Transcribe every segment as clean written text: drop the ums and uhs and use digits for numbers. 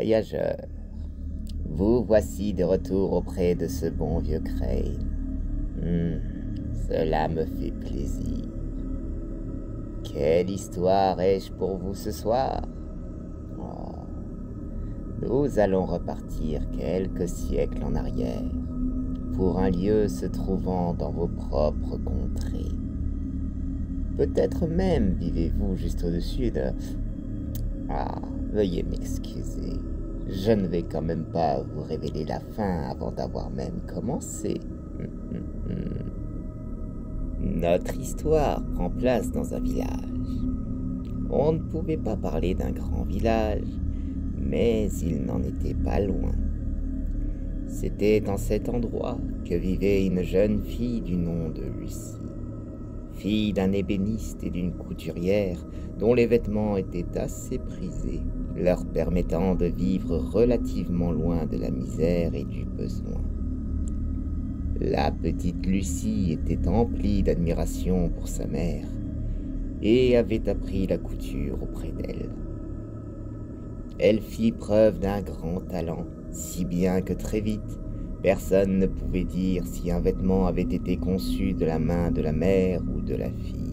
Voyageurs, vous voici de retour auprès de ce bon vieux Crane. Cela me fait plaisir. Quelle histoire ai-je pour vous ce soir? Oh, nous allons repartir quelques siècles en arrière, pour un lieu se trouvant dans vos propres contrées. Peut-être même vivez-vous juste au-dessus de... Ah, veuillez m'excuser. Je ne vais quand même pas vous révéler la fin avant d'avoir même commencé. Notre histoire prend place dans un village. On ne pouvait pas parler d'un grand village, mais il n'en était pas loin. C'était dans cet endroit que vivait une jeune fille du nom de Lucie, fille d'un ébéniste et d'une couturière dont les vêtements étaient assez prisés, leur permettant de vivre relativement loin de la misère et du besoin. La petite Lucie était emplie d'admiration pour sa mère et avait appris la couture auprès d'elle. Elle fit preuve d'un grand talent, si bien que très vite, personne ne pouvait dire si un vêtement avait été conçu de la main de la mère ou de la fille.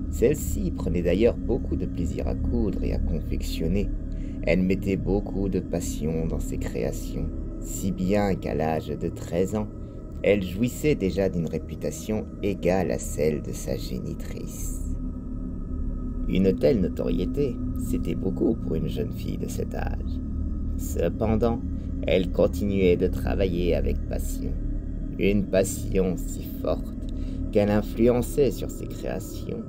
Celle-ci prenait d'ailleurs beaucoup de plaisir à coudre et à confectionner. Elle mettait beaucoup de passion dans ses créations, si bien qu'à l'âge de 13 ans, elle jouissait déjà d'une réputation égale à celle de sa génitrice. Une telle notoriété, c'était beaucoup pour une jeune fille de cet âge. Cependant, elle continuait de travailler avec passion, une passion si forte qu'elle influençait sur ses créations,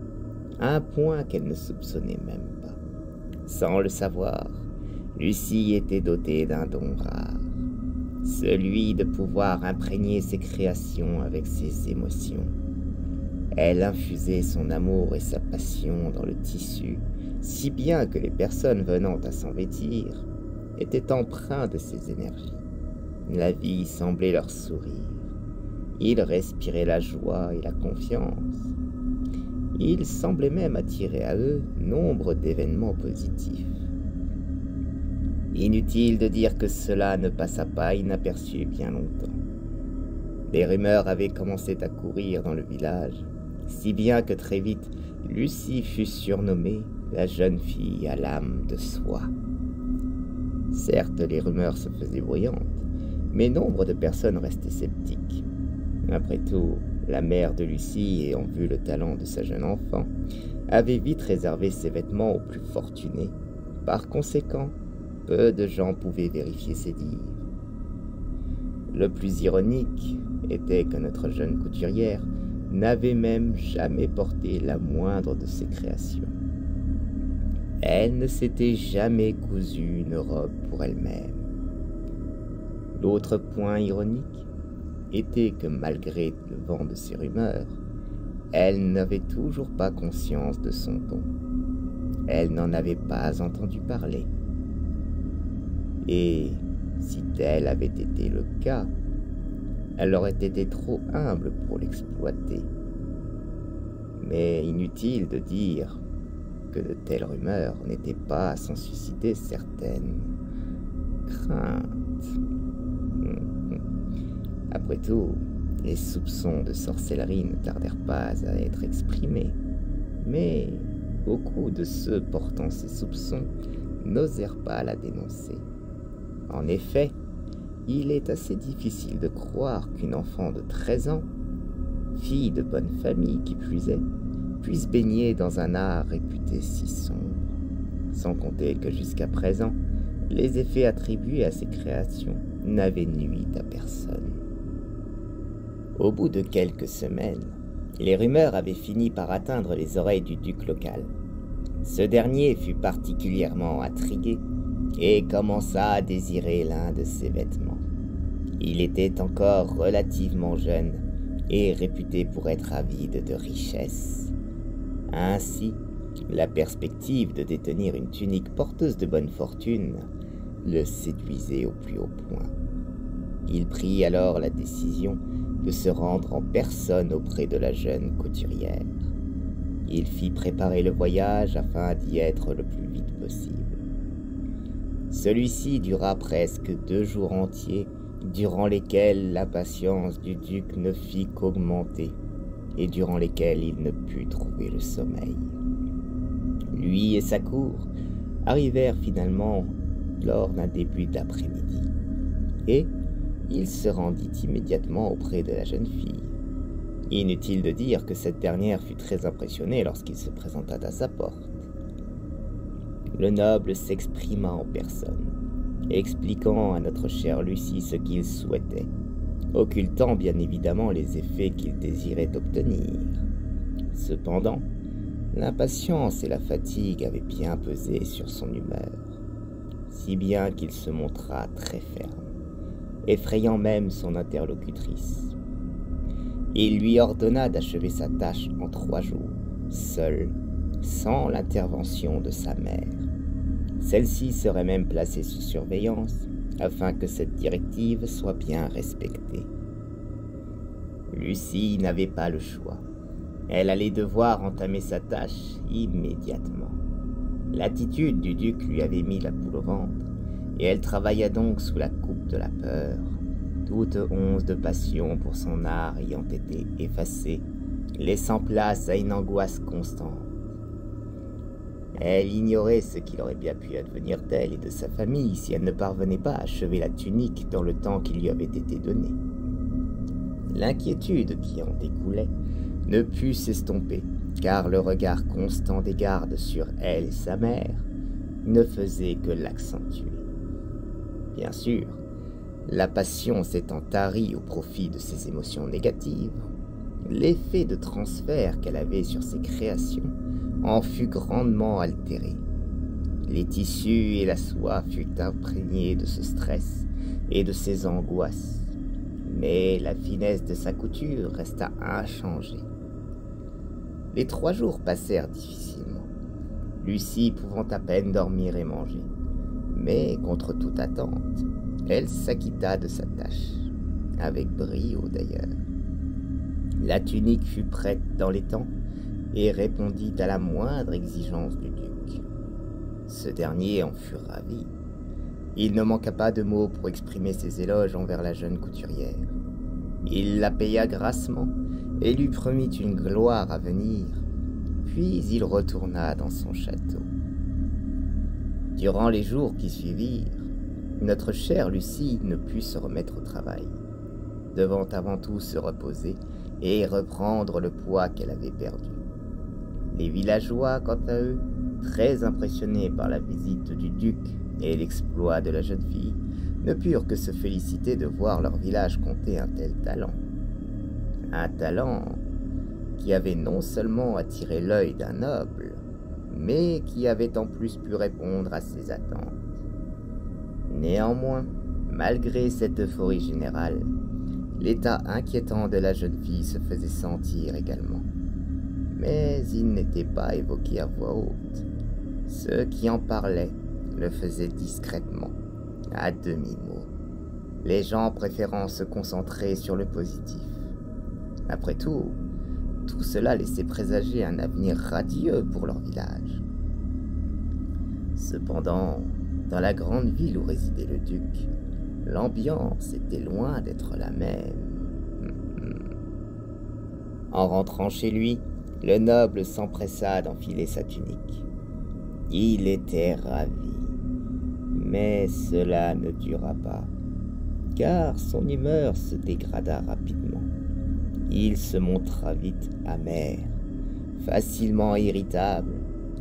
à un point qu'elle ne soupçonnait même pas. Sans le savoir, Lucie était dotée d'un don rare, celui de pouvoir imprégner ses créations avec ses émotions. Elle infusait son amour et sa passion dans le tissu, si bien que les personnes venant à s'en vêtir étaient empreintes de ses énergies. La vie semblait leur sourire. Ils respiraient la joie et la confiance. Ils semblaient même attirer à eux nombre d'événements positifs. Inutile de dire que cela ne passa pas inaperçu bien longtemps. Des rumeurs avaient commencé à courir dans le village, si bien que très vite, Lucie fut surnommée la jeune fille à l'âme de soie. Certes, les rumeurs se faisaient bruyantes, mais nombre de personnes restaient sceptiques. Après tout, la mère de Lucie, ayant vu le talent de sa jeune enfant, avait vite réservé ses vêtements aux plus fortunés. Par conséquent, peu de gens pouvaient vérifier ses dires. Le plus ironique était que notre jeune couturière n'avait même jamais porté la moindre de ses créations. Elle ne s'était jamais cousu une robe pour elle-même. L'autre point ironique était que malgré le vent de ces rumeurs, elle n'avait toujours pas conscience de son don. Elle n'en avait pas entendu parler. Et si tel avait été le cas, elle aurait été trop humble pour l'exploiter. Mais inutile de dire que de telles rumeurs n'étaient pas sans susciter certaines craintes. Après tout, les soupçons de sorcellerie ne tardèrent pas à être exprimés, mais beaucoup de ceux portant ces soupçons n'osèrent pas la dénoncer. En effet, il est assez difficile de croire qu'une enfant de 13 ans, fille de bonne famille qui plus est, puisse baigner dans un art réputé si sombre, sans compter que jusqu'à présent, les effets attribués à ses créations n'avaient nui à personne. Au bout de quelques semaines, les rumeurs avaient fini par atteindre les oreilles du duc local. Ce dernier fut particulièrement intrigué et commença à désirer l'un de ses vêtements. Il était encore relativement jeune et réputé pour être avide de richesses. Ainsi, la perspective de détenir une tunique porteuse de bonne fortune le séduisait au plus haut point. Il prit alors la décision de se rendre en personne auprès de la jeune couturière. Il fit préparer le voyage afin d'y être le plus vite possible. Celui-ci dura presque 2 jours entiers, durant lesquels l'impatience du duc ne fit qu'augmenter, et durant lesquels il ne put trouver le sommeil. Lui et sa cour arrivèrent finalement lors d'un début d'après-midi, et il se rendit immédiatement auprès de la jeune fille. Inutile de dire que cette dernière fut très impressionnée lorsqu'il se présenta à sa porte. Le noble s'exprima en personne, expliquant à notre chère Lucie ce qu'il souhaitait, occultant bien évidemment les effets qu'il désirait obtenir. Cependant, l'impatience et la fatigue avaient bien pesé sur son humeur, si bien qu'il se montra très ferme, effrayant même son interlocutrice. Il lui ordonna d'achever sa tâche en 3 jours, seul, sans l'intervention de sa mère. Celle-ci serait même placée sous surveillance, afin que cette directive soit bien respectée. Lucie n'avait pas le choix. Elle allait devoir entamer sa tâche immédiatement. L'attitude du duc lui avait mis la boule au ventre, et elle travailla donc sous la coupe de la peur, toute once de passion pour son art ayant été effacée, laissant place à une angoisse constante. Elle ignorait ce qu'il aurait bien pu advenir d'elle et de sa famille si elle ne parvenait pas à achever la tunique dans le temps qui lui avait été donné. L'inquiétude qui en découlait ne put s'estomper, car le regard constant des gardes sur elle et sa mère ne faisait que l'accentuer. Bien sûr, la passion s'étant tarie au profit de ses émotions négatives, l'effet de transfert qu'elle avait sur ses créations en fut grandement altéré. Les tissus et la soie furent imprégnés de ce stress et de ces angoisses, mais la finesse de sa couture resta inchangée. Les 3 jours passèrent difficilement, Lucie pouvant à peine dormir et manger, mais contre toute attente, elle s'acquitta de sa tâche, avec brio d'ailleurs. La tunique fut prête dans les temps et répondit à la moindre exigence du duc. Ce dernier en fut ravi. Il ne manqua pas de mots pour exprimer ses éloges envers la jeune couturière. Il la paya grassement et lui promit une gloire à venir, puis il retourna dans son château. Durant les jours qui suivirent, notre chère Lucie ne put se remettre au travail, devant avant tout se reposer et reprendre le poids qu'elle avait perdu. Les villageois, quant à eux, très impressionnés par la visite du duc et l'exploit de la jeune fille, ne purent que se féliciter de voir leur village compter un tel talent. Un talent qui avait non seulement attiré l'œil d'un noble, mais qui avait en plus pu répondre à ses attentes. Néanmoins, malgré cette euphorie générale, l'état inquiétant de la jeune fille se faisait sentir également. Mais il n'était pas évoqué à voix haute. Ceux qui en parlaient le faisaient discrètement, à demi-mot, les gens préférant se concentrer sur le positif. Après tout cela laissait présager un avenir radieux pour leur village. Cependant, dans la grande ville où résidait le duc, l'ambiance était loin d'être la même. En rentrant chez lui, le noble s'empressa d'enfiler sa tunique. Il était ravi, mais cela ne dura pas, car son humeur se dégrada rapidement. Il se montra vite amer, facilement irritable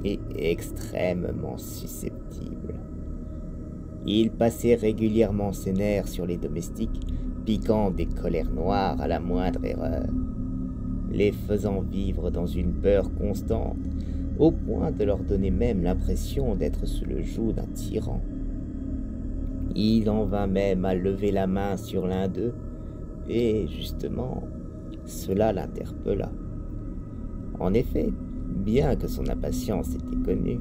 et extrêmement susceptible. Il passait régulièrement ses nerfs sur les domestiques, piquant des colères noires à la moindre erreur, les faisant vivre dans une peur constante, au point de leur donner même l'impression d'être sous le joug d'un tyran. Il en vint même à lever la main sur l'un d'eux, et justement, cela l'interpella. En effet, bien que son impatience était connue,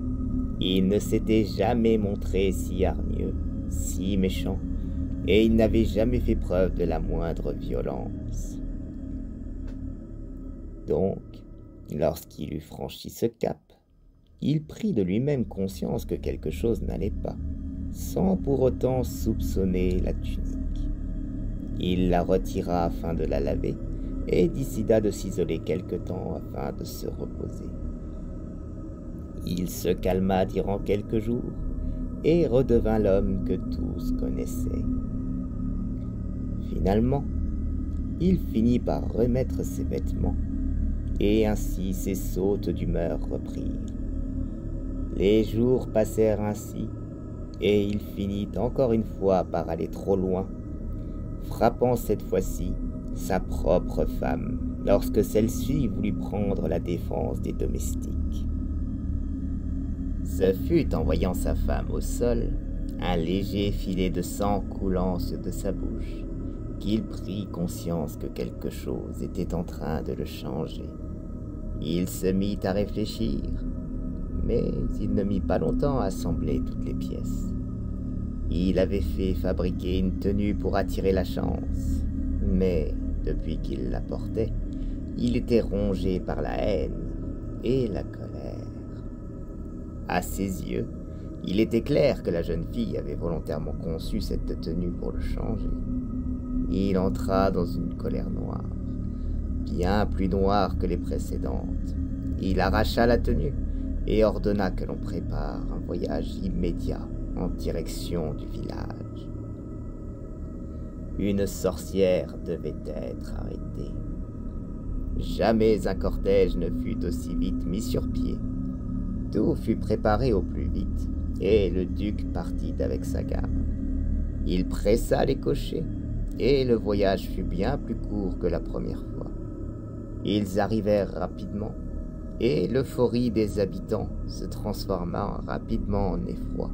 il ne s'était jamais montré si hargneux, si méchant, et il n'avait jamais fait preuve de la moindre violence. Donc, lorsqu'il eut franchi ce cap, il prit de lui-même conscience que quelque chose n'allait pas. sans pour autant soupçonner la tunique. Il la retira afin de la laver et décida de s'isoler quelque temps afin de se reposer. Il se calma durant quelques jours et redevint l'homme que tous connaissaient. Finalement, il finit par remettre ses vêtements, et ainsi ses sautes d'humeur reprirent. Les jours passèrent ainsi, et il finit encore une fois par aller trop loin, frappant cette fois-ci sa propre femme, lorsque celle-ci voulut prendre la défense des domestiques. Ce fut en voyant sa femme au sol, un léger filet de sang coulant de sa bouche, qu'il prit conscience que quelque chose était en train de le changer. Il se mit à réfléchir, mais il ne mit pas longtemps à assembler toutes les pièces. Il avait fait fabriquer une tenue pour attirer la chance, mais depuis qu'il la portait, il était rongé par la haine et la colère. À ses yeux, il était clair que la jeune fille avait volontairement conçu cette tenue pour le changer. Il entra dans une colère noire, bien plus noire que les précédentes. Il arracha la tenue et ordonna que l'on prépare un voyage immédiat en direction du village. Une sorcière devait être arrêtée. Jamais un cortège ne fut aussi vite mis sur pied. Tout fut préparé au plus vite, et le duc partit avec sa garde. Il pressa les cochers, et le voyage fut bien plus court que la première fois. Ils arrivèrent rapidement, et l'euphorie des habitants se transforma rapidement en effroi.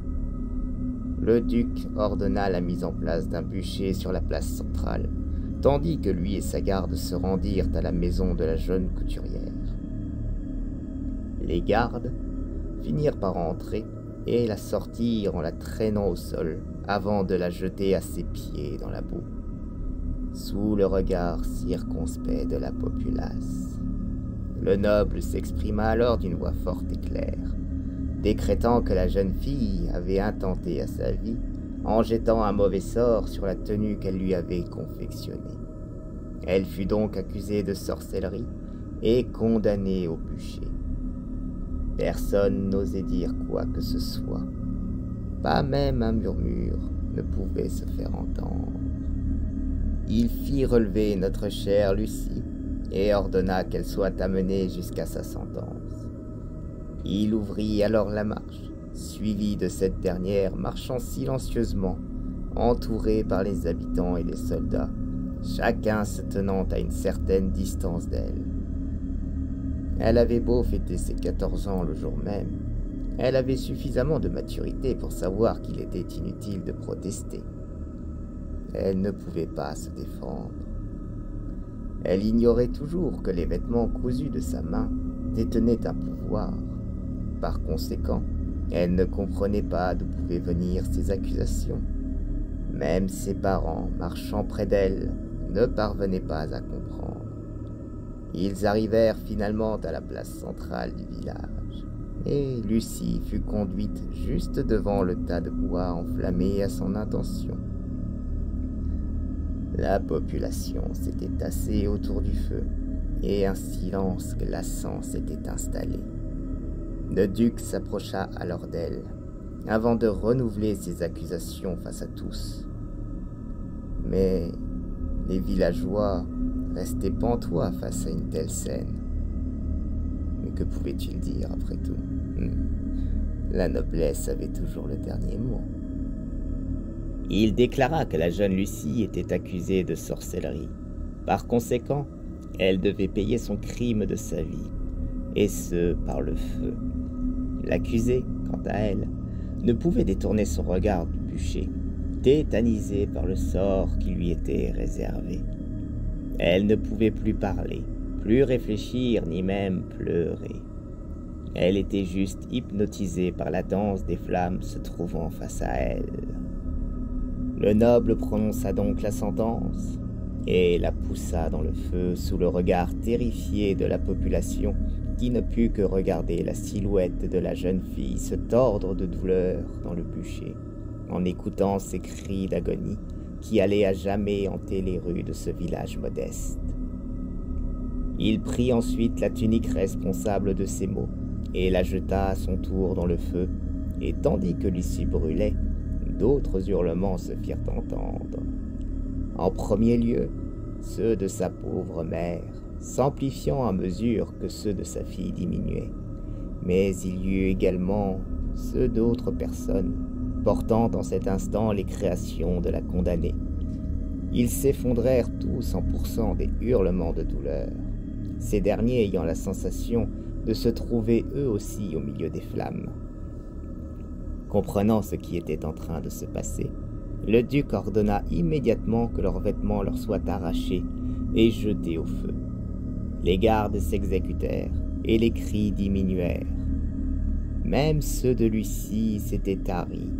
Le duc ordonna la mise en place d'un bûcher sur la place centrale, tandis que lui et sa garde se rendirent à la maison de la jeune couturière. Les gardes finirent par entrer et la sortirent en la traînant au sol avant de la jeter à ses pieds dans la boue, sous le regard circonspect de la populace. Le noble s'exprima alors d'une voix forte et claire, décrétant que la jeune fille avait intenté à sa vie en jetant un mauvais sort sur la tenue qu'elle lui avait confectionnée. Elle fut donc accusée de sorcellerie et condamnée au bûcher. Personne n'osait dire quoi que ce soit. Pas même un murmure ne pouvait se faire entendre. Il fit relever notre chère Lucie et ordonna qu'elle soit amenée jusqu'à sa sentence. Il ouvrit alors la marche, suivi de cette dernière marchant silencieusement, entourée par les habitants et les soldats, chacun se tenant à une certaine distance d'elle. Elle avait beau fêter ses 14 ans le jour même, elle avait suffisamment de maturité pour savoir qu'il était inutile de protester. Elle ne pouvait pas se défendre. Elle ignorait toujours que les vêtements cousus de sa main détenaient un pouvoir. Par conséquent, elle ne comprenait pas d'où pouvaient venir ces accusations. Même ses parents, marchant près d'elle, ne parvenaient pas à comprendre. Ils arrivèrent finalement à la place centrale du village, et Lucie fut conduite juste devant le tas de bois enflammé à son intention. La population s'était tassée autour du feu, et un silence glaçant s'était installé. Le duc s'approcha alors d'elle, avant de renouveler ses accusations face à tous. Mais les villageois restaient pantois face à une telle scène. Mais que pouvait-il dire après tout? La noblesse avait toujours le dernier mot. Il déclara que la jeune Lucie était accusée de sorcellerie. Par conséquent, elle devait payer son crime de sa vie, et ce, par le feu. L'accusée, quant à elle, ne pouvait détourner son regard du bûcher, tétanisée par le sort qui lui était réservé. Elle ne pouvait plus parler, plus réfléchir, ni même pleurer. Elle était juste hypnotisée par la danse des flammes se trouvant face à elle. Le noble prononça donc la sentence et la poussa dans le feu sous le regard terrifié de la population qui ne put que regarder la silhouette de la jeune fille se tordre de douleur dans le bûcher, en écoutant ces cris d'agonie qui allaient à jamais hanter les rues de ce village modeste. Il prit ensuite la tunique responsable de ces maux et la jeta à son tour dans le feu, et tandis que Lucie brûlait, d'autres hurlements se firent entendre. En premier lieu, ceux de sa pauvre mère, s'amplifiant à mesure que ceux de sa fille diminuaient. Mais il y eut également ceux d'autres personnes, portant en cet instant les créations de la condamnée. Ils s'effondrèrent tous en poussant des hurlements de douleur, ces derniers ayant la sensation de se trouver eux aussi au milieu des flammes. Comprenant ce qui était en train de se passer, le duc ordonna immédiatement que leurs vêtements leur soient arrachés et jetés au feu. Les gardes s'exécutèrent et les cris diminuèrent. Même ceux de Lucie s'étaient taris.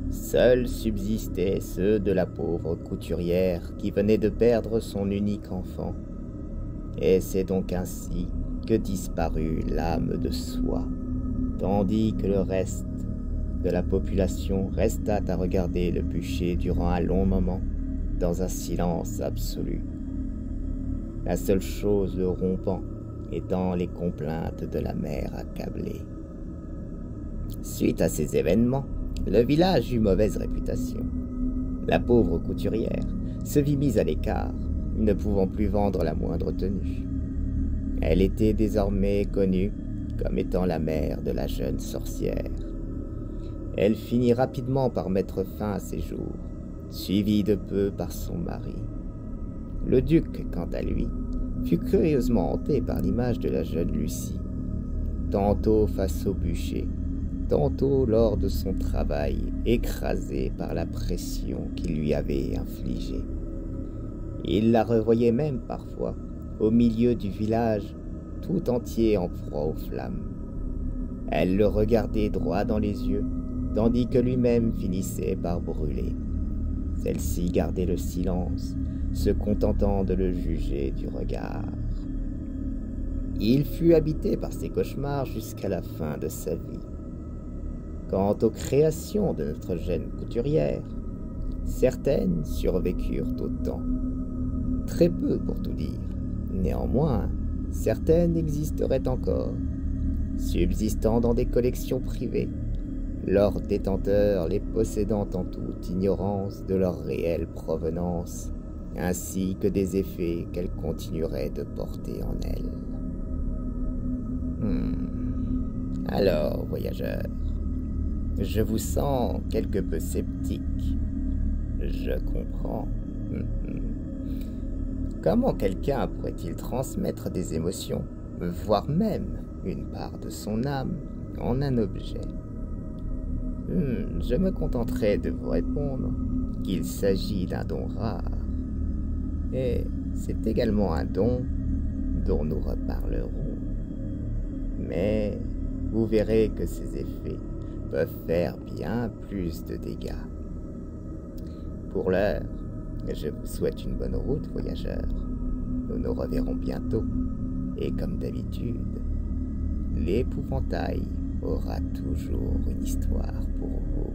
Seuls subsistaient ceux de la pauvre couturière qui venait de perdre son unique enfant. Et c'est donc ainsi que disparut l'âme de soi, tandis que le reste de la population resta à regarder le bûcher durant un long moment, dans un silence absolu. La seule chose le rompant étant les complaintes de la mère accablée. Suite à ces événements, le village eut mauvaise réputation. La pauvre couturière se vit mise à l'écart, ne pouvant plus vendre la moindre tenue. Elle était désormais connue comme étant la mère de la jeune sorcière. Elle finit rapidement par mettre fin à ses jours, suivie de peu par son mari. Le duc, quant à lui, fut curieusement hanté par l'image de la jeune Lucie, tantôt face au bûcher, tantôt lors de son travail, écrasé par la pression qu'il lui avait infligée. Il la revoyait même parfois au milieu du village, tout entier en proie aux flammes. Elle le regardait droit dans les yeux, tandis que lui-même finissait par brûler. Celle-ci gardait le silence, se contentant de le juger du regard. Il fut habité par ces cauchemars jusqu'à la fin de sa vie. Quant aux créations de notre jeune couturière, certaines survécurent au temps. Très peu pour tout dire. Néanmoins, certaines existeraient encore, subsistant dans des collections privées, leurs détenteurs les possédant en toute ignorance de leur réelle provenance, ainsi que des effets qu'elles continueraient de porter en elles. Alors, voyageurs, je vous sens quelque peu sceptique. Je comprends. Comment quelqu'un pourrait-il transmettre des émotions, voire même une part de son âme, en un objet? Je me contenterai de vous répondre qu'il s'agit d'un don rare. Et c'est également un don dont nous reparlerons. Mais vous verrez que ces effets peuvent faire bien plus de dégâts. Pour l'heure, je vous souhaite une bonne route, voyageurs. Nous nous reverrons bientôt. Et comme d'habitude, l'épouvantail aura toujours une histoire pour vous.